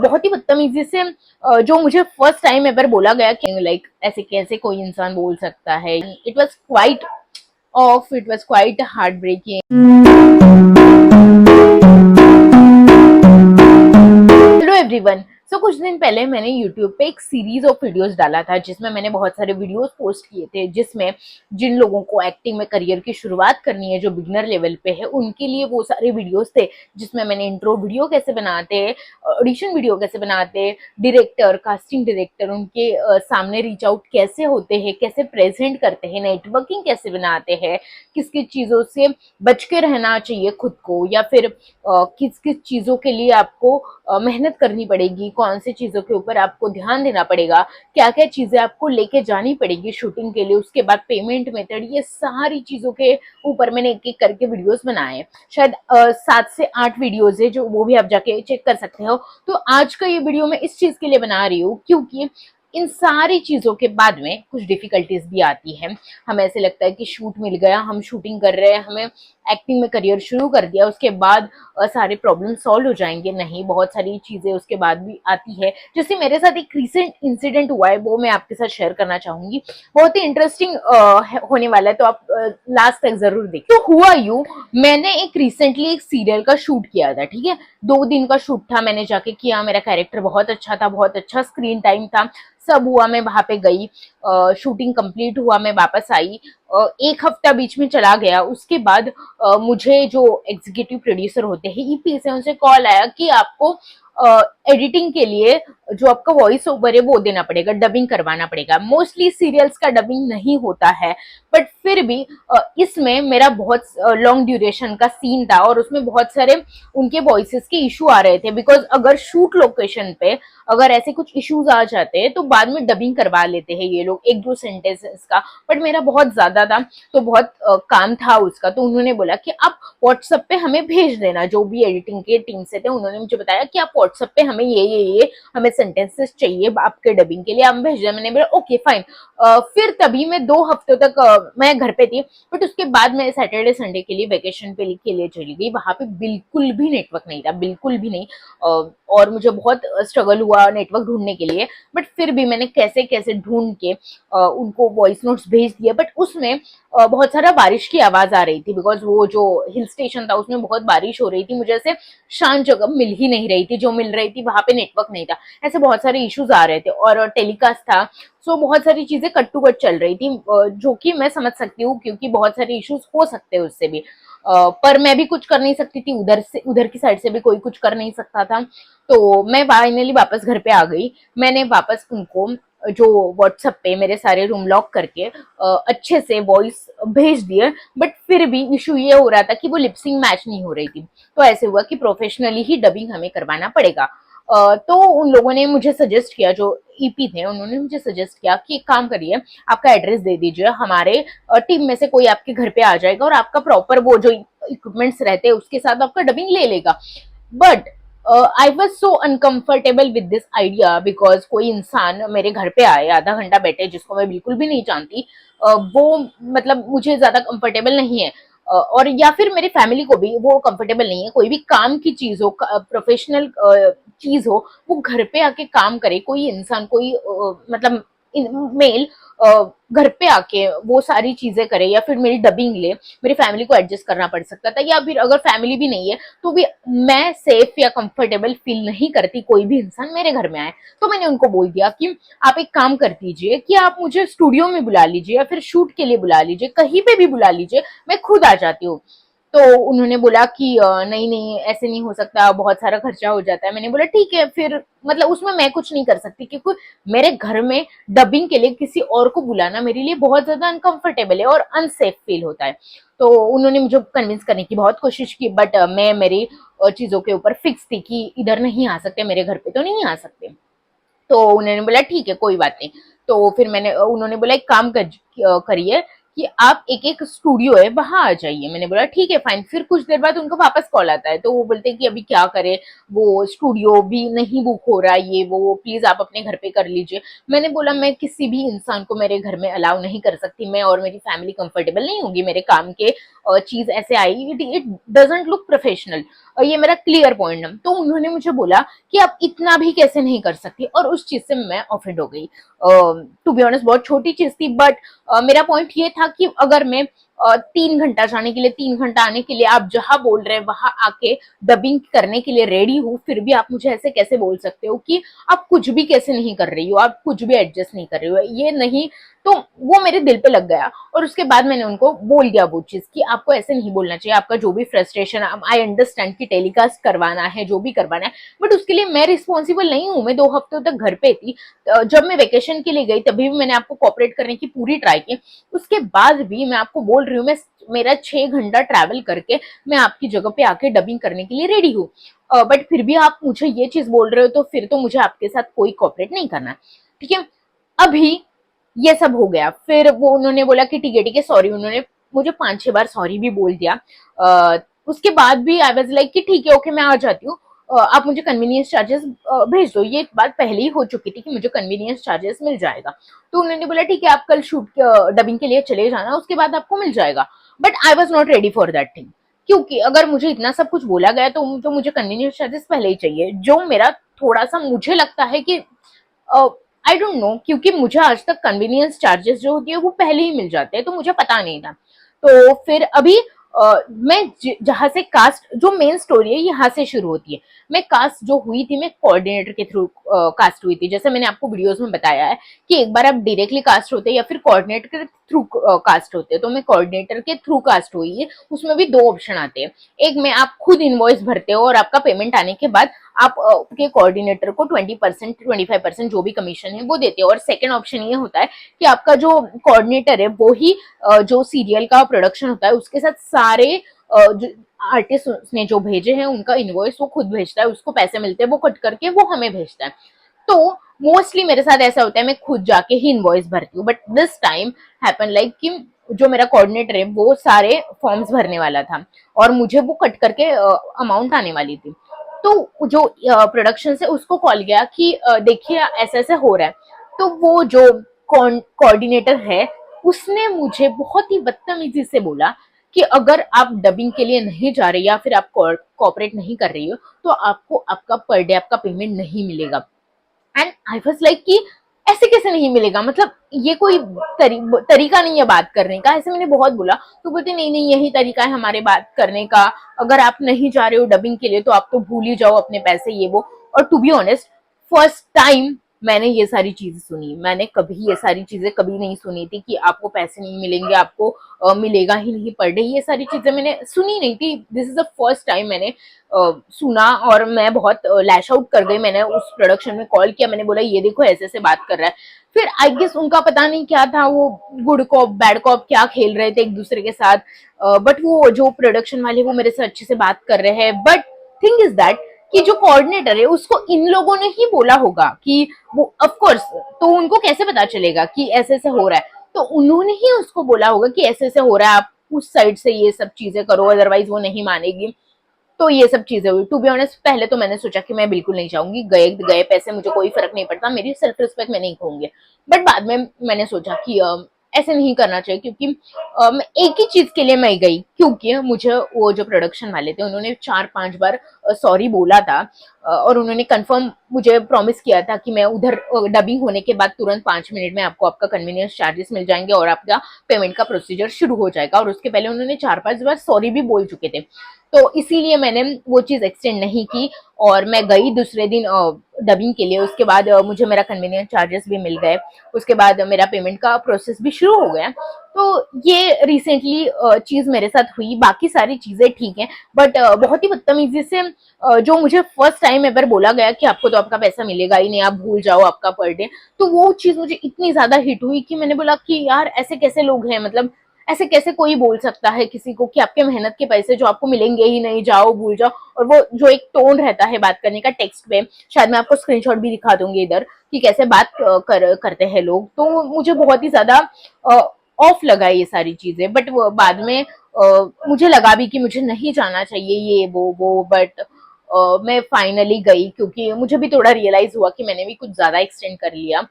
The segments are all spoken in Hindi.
बहुत ही बदतमीजी से जो मुझे फर्स्ट टाइम एवर बोला गया कि लाइक ऐसे कैसे कोई इंसान बोल सकता है, it was quite off, it was quite heartbreaking. Hello everyone. So कुछ दिन पहले मैंने YouTube पे एक सीरीज ऑफ वीडियोस डाला था जिसमें मैंने बहुत सारे वीडियोस पोस्ट किए थे, जिसमें जिन लोगों को एक्टिंग में करियर की शुरुआत करनी है, जो बिगनर लेवल पे है, उनके लिए वो सारे वीडियोस थे। जिसमें मैंने इंट्रो वीडियो कैसे बनाते, ऑडिशन वीडियो कैसे बनाते, डायरेक्टर, कास्टिंग डायरेक्टर उनके सामने रीच आउट कैसे होते हैं, कैसे प्रेजेंट करते हैं, नेटवर्किंग कैसे बनाते हैं, किस किस चीज़ों से बच के रहना चाहिए खुद को, या फिर किस किस चीज़ों के लिए आपको मेहनत करनी पड़ेगी, कौन सी चीज़ों के ऊपर आपको ध्यान देना पड़ेगा, क्या क्या चीज़ें आपको लेके जानी पड़ेगी शूटिंग के लिए, उसके बाद पेमेंट मेथड, ये सारी चीज़ों के ऊपर मैंने एक एक करके वीडियोस बनाए। शायद 7 से 8 वीडियोस है, जो वो भी आप जाके चेक कर सकते हो। तो आज का ये वीडियो मैं इस चीज़ के लिए बना रही हूँ क्योंकि इन सारी चीज़ों के बाद में कुछ डिफिकल्टीज भी आती हैं। हमें ऐसे लगता है कि शूट मिल गया, हम शूटिंग कर रहे हैं, हमें एक्टिंग में करियर शुरू कर दिया, उसके बाद सारे प्रॉब्लम सॉल्व हो जाएंगे। नहीं, बहुत सारी चीज़ें उसके बाद भी आती है। जैसे मेरे साथ एक रिसेंट इंसिडेंट हुआ है, वो मैं आपके साथ शेयर करना चाहूंगी। बहुत ही इंटरेस्टिंग होने वाला है, तो आप लास्ट तक जरूर देखिए। तो हुआ यूं, मैंने एक रिसेंटली एक सीरियल का शूट किया था, ठीक है। 2 दिन का शूट था, मैंने जाके किया, मेरा कैरेक्टर बहुत अच्छा था, बहुत अच्छा स्क्रीन टाइम था, सब हुआ। मैं वहां पे गई, शूटिंग कंप्लीट हुआ, मैं वापस आई। 1 हफ्ता बीच में चला गया। उसके बाद मुझे जो एग्जीक्यूटिव प्रोड्यूसर होते हैं ईपी से, उनसे कॉल आया कि आपको एडिटिंग के लिए जो आपका वॉइस ओवर है वो देना पड़ेगा, डबिंग करवाना पड़ेगा। मोस्टली सीरियल्स का डबिंग नहीं होता है, बट फिर भी इसमें मेरा बहुत लॉन्ग ड्यूरेशन का सीन था और उसमें बहुत सारे उनके वॉइसेस के इशू आ रहे थे। बिकॉज अगर शूट लोकेशन पे अगर ऐसे कुछ इश्यूज आ जाते हैं तो बाद में डबिंग करवा लेते हैं ये लोग, 1-2 सेंटेंसेस का। बट मेरा बहुत ज्यादा था, तो बहुत काम था उसका। तो उन्होंने बोला कि आप व्हाट्सएप पे हमें भेज देना। जो भी एडिटिंग के टीम से थे उन्होंने मुझे बताया कि आप व्हाट्सएप पे हमें ये हमें सेंटेंसेस चाहिए आपके डबिंग के लिए, आप भेज दें। मैंने बोला ओके फाइन। फिर तभी मैं 2 हफ्तों तक मैं घर पे थी। बट उसके बाद मैं सैटरडे संडे के लिए वेकेशन पे के लिए चली गई। वहां पे बिल्कुल भी नेटवर्क नहीं था, बिल्कुल भी नहीं। और मुझे बहुत स्ट्रगल हुआ नेटवर्क ढूंढने के लिए। बट फिर भी मैंने कैसे कैसे ढूंढ के उनको वॉइस नोट्स भेज दिए। बट उसमें बहुत सारा बारिश की आवाज आ रही थी, बिकॉज वो जो हिल स्टेशन था उसमें बहुत बारिश हो रही थी। मुझे ऐसे शांत जगह मिल ही नहीं रही थी, जो मिल रही थी वहां पे नेटवर्क नहीं था। ऐसे बहुत सारे इश्यूज आ रहे थे और टेलीकास्ट था। सो बहुत सारी चीजें कट टू कट चल रही थी, जो कि मैं समझ सकती हूँ क्योंकि बहुत सारे इश्यूज हो सकते हैं उससे भी। पर मैं भी कुछ कर नहीं सकती थी, उधर की साइड से भी कोई कुछ कर नहीं सकता था। तो मैं फाइनली वापस घर पे आ गई। मैंने वापस उनको जो व्हाट्सएप पे मेरे सारे रूम लॉक करके अच्छे से वॉइस भेज दिए। बट फिर भी इशू ये हो रहा था कि वो लिपसिंग मैच नहीं हो रही थी। तो ऐसे हुआ कि प्रोफेशनली ही डबिंग हमें करवाना पड़ेगा। तो उन लोगों ने मुझे सजेस्ट किया, जो ईपी थे उन्होंने मुझे सजेस्ट किया कि एक काम करिए, आपका एड्रेस दे दीजिए, हमारे टीम में से कोई आपके घर पे आ जाएगा और आपका प्रॉपर वो जो इक्विपमेंट्स रहते हैं उसके साथ आपका डबिंग ले लेगा। But I was so uncomfortable with this idea, because कोई इंसान मेरे घर पे आए, आधा घंटा बैठे, जिसको मैं बिल्कुल भी नहीं जानती, वो मतलब मुझे ज्यादा कंफर्टेबल नहीं है। और या फिर मेरी फैमिली को भी वो कंफर्टेबल नहीं है। कोई भी काम की चीज हो, प्रोफेशनल चीज हो, वो घर पे आके काम करे कोई इंसान, कोई मतलब मेल घर पे आके वो सारी चीजें करे, या फिर मेरी डबिंग ले, मेरी फैमिली को एडजस्ट करना पड़ सकता था। या फिर अगर फैमिली भी नहीं है तो भी मैं सेफ या कंफर्टेबल फील नहीं करती कोई भी इंसान मेरे घर में आए। तो मैंने उनको बोल दिया कि आप एक काम कर दीजिए कि आप मुझे स्टूडियो में बुला लीजिए या फिर शूट के लिए बुला लीजिए, कहीं पे भी बुला लीजिए, मैं खुद आ जाती हूँ। तो उन्होंने बोला कि नहीं नहीं, ऐसे नहीं हो सकता, बहुत सारा खर्चा हो जाता है। मैंने बोला ठीक है फिर, मतलब उसमें मैं कुछ नहीं कर सकती क्योंकि मेरे घर में डबिंग के लिए किसी और को बुलाना मेरे लिए बहुत ज्यादा अनकंफर्टेबल है और अनसेफ फील होता है। तो उन्होंने मुझे कन्विंस करने की बहुत कोशिश की, बट मैं मेरी चीजों के ऊपर फिक्स थी कि इधर नहीं आ सकते, मेरे घर पे तो नहीं आ सकते। तो उन्होंने बोला ठीक है कोई बात नहीं। तो फिर उन्होंने बोला एक काम करिए कि आप एक एक स्टूडियो है वहां आ जाइए। मैंने बोला ठीक है फाइन। फिर कुछ देर बाद उनका वापस कॉल आता है, तो वो बोलते हैं कि अभी क्या करें, वो स्टूडियो भी नहीं बुक हो रहा है, ये वो प्लीज आप अपने घर पे कर लीजिए। मैंने बोला मैं किसी भी इंसान को मेरे घर में अलाउ नहीं कर सकती, मैं और मेरी फैमिली कंफर्टेबल नहीं होगी मेरे काम के चीज ऐसे आई, इट डजंट लुक प्रोफेशनल। ये मेरा क्लियर पॉइंट है। तो उन्होंने मुझे बोला कि आप इतना भी कैसे नहीं कर सकती, और उस चीज से मैं ऑफेंड हो गई। टू बी ऑनेस्ट बहुत छोटी चीज थी, बट मेरा पॉइंट ये था कि अगर मैं 3 घंटा जाने के लिए 3 घंटा आने के लिए आप जहां बोल रहे हैं वहां आके डबिंग करने के लिए रेडी हूँ, फिर भी आप मुझे ऐसे कैसे बोल सकते हो कि आप कुछ भी कैसे नहीं कर रही हो, आप कुछ भी एडजस्ट नहीं कर रही हो, ये नहीं। तो वो मेरे दिल पे लग गया, और उसके बाद मैंने उनको बोल दिया वो चीज कि आपको ऐसे नहीं बोलना चाहिए, आपका जो भी फ्रस्ट्रेशन, आई अंडरस्टैंड कि टेलीकास्ट करवाना है, जो भी करवाना है, बट उसके लिए मैं रिस्पॉन्सिबल नहीं हूँ। मैं 2 हफ्ते तक घर पे थी, जब मैं वेकेशन के लिए गई तभी भी मैंने आपको कोऑपरेट करने की पूरी ट्राई की। उसके बाद भी मैं आपको बोल रही हूँ, मैं मेरा 6 घंटा ट्रैवल करके मैं आपकी जगह पे आके डबिंग करने के लिए रेडी हूँ, बट फिर भी आप मुझे ये चीज बोल रहे हो, तो फिर तो मुझे आपके साथ कोई कोऑपरेट नहीं करना, ठीक है। अभी ये सब हो गया, फिर वो उन्होंने बोला कि ठीक है सॉरी, उन्होंने मुझे 5-6 बार सॉरी भी बोल दिया। उसके बाद भी आई वाज लाइक कि ठीक है ओके मैं आ जाती हूँ, आप मुझे कन्वीनियंस चार्जेस भेज दो। ये बात पहले ही हो चुकी थी कि मुझे कन्वीनियंस चार्जेस मिल जाएगा। तो उन्होंने बोला ठीक है आप कल शूट डबिंग के लिए चले जाना, उसके बाद आपको मिल जाएगा। But I was not ready for that thing, क्योंकि अगर मुझे इतना सब कुछ बोला गया तो मुझे कन्वीनियंस चार्जेस पहले ही चाहिए, जो मेरा थोड़ा सा मुझे लगता है कि आई डोंट नो, क्योंकि मुझे आज तक कन्वीनियंस चार्जेस जो होती है वो पहले ही मिल जाते हैं, तो मुझे पता नहीं था। तो फिर अभी मैं जहां से कास्ट, जो मेन स्टोरी है यहाँ से शुरू होती है। मैं कास्ट जो हुई थी, मैं कोऑर्डिनेटर के थ्रू कास्ट हुई थी। जैसे मैंने आपको वीडियोस में बताया है कि एक बार आप डायरेक्टली कास्ट होते हैं या फिर कोऑर्डिनेटर के थ्रू कास्ट होते हैं, तो मैं कोऑर्डिनेटर के थ्रू कास्ट हुई है। उसमें भी 2 ऑप्शन आते हैं, एक में आप खुद इनवॉइस भरते हो और आपका पेमेंट आने के बाद आप के कोऑर्डिनेटर को 20% 25% जो भी कमीशन है वो देते हो, और सेकंड ऑप्शन ये होता है कि आपका जो कोऑर्डिनेटर है वो ही जो सीरियल का प्रोडक्शन होता है उसके साथ सारे आर्टिस्ट ने जो भेजे हैं उनका इनवॉइस वो खुद भेजता है, उसको पैसे मिलते हैं, वो कट करके वो हमें भेजता है। तो मोस्टली मेरे साथ ऐसा होता है मैं खुद जाके ही इनवॉइस भरती हूँ, but this time happen like कि जो मेरा कोऑर्डिनेटर है वो सारे फॉर्म्स भरने वाला था और मुझे वो कट करके अमाउंट आने वाली थी। तो जो प्रोडक्शन से उसको कॉल गया कि देखिए ऐसे ऐसे हो रहा है। तो वो जो कोऑर्डिनेटर है उसने मुझे बहुत ही बदतमीजी से बोला कि अगर आप डबिंग के लिए नहीं जा रही या फिर आप कोऑपरेट नहीं कर रही हो तो आपको आपका पर डे आपका पेमेंट नहीं मिलेगा। एंड आई वाज लाइक कि ऐसे कैसे नहीं मिलेगा, मतलब ये कोई तरीका नहीं है बात करने का। ऐसे मैंने बहुत बोला तो बोलते नहीं नहीं यही तरीका है हमारे बात करने का, अगर आप नहीं जा रहे हो डबिंग के लिए तो आप तो भूल ही जाओ अपने पैसे ये वो। और to be honest first time मैंने ये सारी चीजें सुनी, मैंने कभी ये सारी चीजें कभी नहीं सुनी थी कि आपको पैसे नहीं मिलेंगे, आपको मिलेगा ही नहीं पर डे, ये सारी चीजें मैंने सुनी नहीं थी। This is the first time मैंने सुना और मैं बहुत लैश आउट कर गई। मैंने उस प्रोडक्शन में कॉल किया, मैंने बोला ये देखो ऐसे ऐसे बात कर रहा है। फिर आई गेस उनका पता नहीं क्या था, वो गुड कॉप बैड कॉप क्या खेल रहे थे एक दूसरे के साथ, बट वो जो प्रोडक्शन वाले वो मेरे से अच्छे से बात कर रहे हैं। बट थिंग इज दैट कि जो कोऑर्डिनेटर है उसको इन लोगों ने ही बोला होगा कि वो ऑफ कोर्स, तो उनको कैसे पता चलेगा कि ऐसे ऐसे हो रहा है, तो उन्होंने ही उसको बोला होगा कि ऐसे ऐसे हो रहा है, आप उस साइड से ये सब चीजें करो अदरवाइज वो नहीं मानेगी। तो ये सब चीजें हुई। टू बी ऑनेस्ट पहले तो मैंने सोचा कि मैं बिल्कुल नहीं जाऊंगी, गए गए पैसे मुझे कोई फर्क नहीं पड़ता, मेरी सेल्फ रिस्पेक्ट मैं नहीं खोऊंगी। बट बाद में मैंने सोचा कि ऐसे नहीं करना चाहिए, क्योंकि मैं एक ही चीज के लिए मैं गई, क्योंकि मुझे वो जो प्रोडक्शन वाले थे उन्होंने 4-5 बार सॉरी बोला था, और उन्होंने कंफर्म मुझे प्रॉमिस किया था कि मैं उधर डबिंग होने के बाद तुरंत 5 मिनट में आपको आपका कन्वीनियंस चार्जेस मिल जाएंगे और आपका पेमेंट का प्रोसीजर शुरू हो जाएगा। और उसके पहले उन्होंने 4-5 बार सॉरी भी बोल चुके थे, तो इसीलिए मैंने वो चीज एक्सटेंड नहीं की और मैं गई दूसरे दिन डबिंग के लिए। उसके बाद मुझे मेरा कन्वीनियंस चार्जेस भी मिल गए, उसके बाद मेरा पेमेंट का प्रोसेस भी शुरू हो गया। तो ये रिसेंटली चीज मेरे साथ हुई, बाकी सारी चीजें ठीक है, बट बहुत ही बदतमीजी से जो मुझे फर्स्ट टाइम एवर बोला गया कि आपको तो आपका पैसा मिलेगा ही नहीं, आप भूल जाओ आपका पर डे, तो वो चीज मुझे इतनी ज्यादा हिट हुई कि मैंने बोला कि यार ऐसे कैसे लोग हैं, मतलब ऐसे कैसे कोई बोल सकता है किसी को कि आपके मेहनत के पैसे जो आपको मिलेंगे ही नहीं, जाओ भूल जाओ। और वो जो एक टोन रहता है बात करने का टेक्स्ट पे, शायद मैं आपको स्क्रीनशॉट भी दिखा दूंगी इधर कि कैसे बात करते हैं लोग, तो मुझे बहुत ही ज्यादा ऑफ लगा ये सारी चीजें। बट बाद में मुझे लगा भी कि मुझे नहीं जाना चाहिए ये वो, बट मैं फाइनली गई, क्योंकि मुझे भी थोड़ा रियलाइज हुआ कि मैंने भी कुछ ज्यादा एक्सटेंड कर लिया।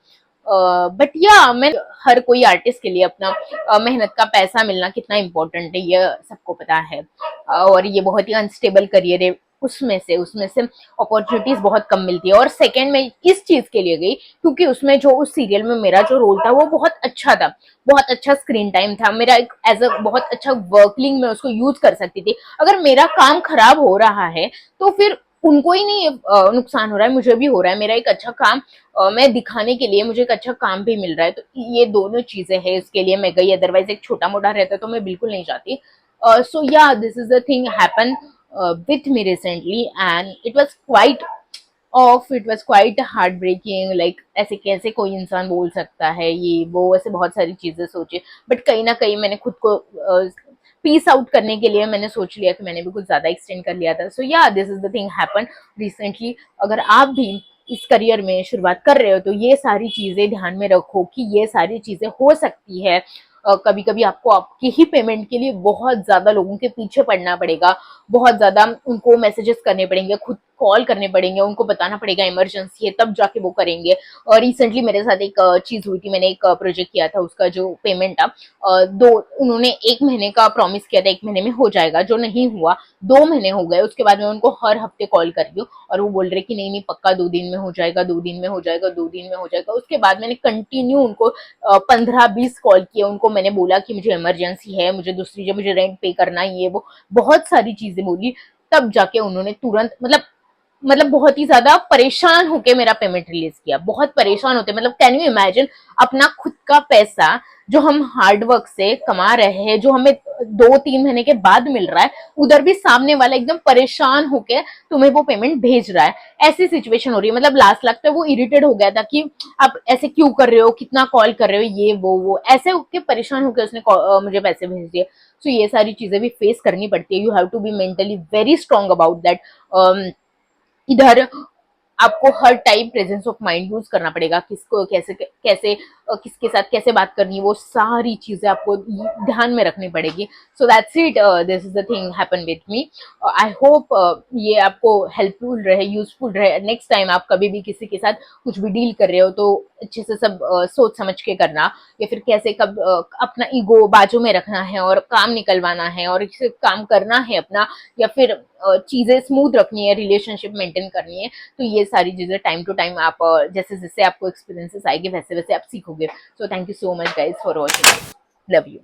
बट या मैं हर कोई आर्टिस्ट के लिए अपना मेहनत का पैसा मिलना कितना इम्पोर्टेंट है ये सबको पता है। और ये बहुत ही अनस्टेबल करियर है, उसमें से अपॉर्चुनिटीज बहुत कम मिलती है। और सेकंड में इस चीज के लिए गई क्योंकि उसमें जो उस सीरियल में मेरा जो रोल था वो बहुत अच्छा था, बहुत अच्छा स्क्रीन टाइम था मेरा, एक एज अ बहुत अच्छा वर्कलिंग में उसको यूज कर सकती थी। अगर मेरा काम खराब हो रहा है तो फिर उनको ही नहीं नुकसान हो रहा है, मुझे भी हो रहा है। मेरा एक अच्छा काम मैं दिखाने के लिए मुझे एक अच्छा काम भी मिल रहा है, तो ये दोनों चीजें हैं, इसके लिए मैं गई। अदरवाइज एक छोटा मोटा रहता तो मैं बिल्कुल नहीं जाती। So yeah, this is the thing happened with me recently, and it was quite heartbreaking, like ऐसे कैसे कोई इंसान बोल सकता है, ये वो ऐसे बहुत सारी चीजें सोचे। बट कहीं ना कहीं मैंने खुद को पीस आउट करने के लिए मैंने सोच लिया कि मैंने भी कुछ ज्यादा एक्सटेंड कर लिया था। सो या this is the thing happen recently. अगर आप भी इस करियर में शुरुआत कर रहे हो तो ये सारी चीजें ध्यान में रखो कि ये सारी चीजें हो सकती है। कभी कभी आपको आपके ही पेमेंट के लिए बहुत ज्यादा लोगों के पीछे पड़ना पड़ेगा, बहुत ज्यादा उनको मैसेजेस करने पड़ेंगे, खुद कॉल करने पड़ेंगे, उनको बताना पड़ेगा इमरजेंसी है, तब जाके वो करेंगे। और रिसेंटली मेरे साथ एक चीज हुई थी, मैंने एक प्रोजेक्ट किया था, उसका जो पेमेंट था दो उन्होंने 1 महीने का प्रॉमिस किया था, 1 महीने में हो जाएगा, जो नहीं हुआ। 2 महीने हो गए, उसके बाद मैं उनको हर हफ्ते कॉल कर रही हूँ और वो बोल रहे कि नहीं नहीं पक्का 2 दिन में हो जाएगा, 2 दिन में हो जाएगा, 2 दिन में हो जाएगा। उसके बाद मैंने कंटिन्यू उनको 15-20 कॉल किए, उनको मैंने बोला कि मुझे इमरजेंसी है, मुझे दूसरी जगह मुझे रेंट पे करना है, ये वो बहुत सारी चीजें बोली। तब जाके उन्होंने तुरंत मतलब बहुत ही ज्यादा परेशान होके मेरा पेमेंट रिलीज किया, बहुत परेशान होते। मतलब कैन यू इमेजिन, अपना खुद का पैसा जो हम हार्ड वर्क से कमा रहे हैं, जो हमें 2-3 महीने के बाद मिल रहा है, उधर भी सामने वाला एकदम परेशान होके तुम्हें वो पेमेंट भेज रहा है। ऐसी सिचुएशन हो रही है। मतलब लास्ट लाख तक वो इरिटेट हो गया था कि आप ऐसे क्यों कर रहे हो, कितना कॉल कर रहे हो, ये वो ऐसे होके परेशान होकर उसने मुझे पैसे भेज दिए। सो ये सारी चीजें भी फेस करनी पड़ती है। You have to be mentally very strong about that. इधर आपको हर time presence of mind use करना पड़ेगा, किसको कैसे कैसे किसके साथ कैसे बात करनी है, वो सारी चीजें आपको ध्यान में रखनी पड़ेगी। So that's it, this is the thing happen with me. I hope ये आपको हेल्पफुल रहे, यूजफुल रहे। नेक्स्ट टाइम आप कभी भी किसी के साथ कुछ भी डील कर रहे हो तो अच्छे से सब सोच समझ के करना, या फिर कैसे कब अपना ईगो बाजू में रखना है और काम निकलवाना है और काम करना है अपना, या फिर चीजें स्मूथ रखनी है, रिलेशनशिप मेंटेन करनी है। तो ये सारी चीजें टाइम टू टाइम आप जैसे जैसे आपको एक्सपीरियंसेस आएंगे वैसे वैसे आप सीखोगे। So thank you so much guys for watching, love you.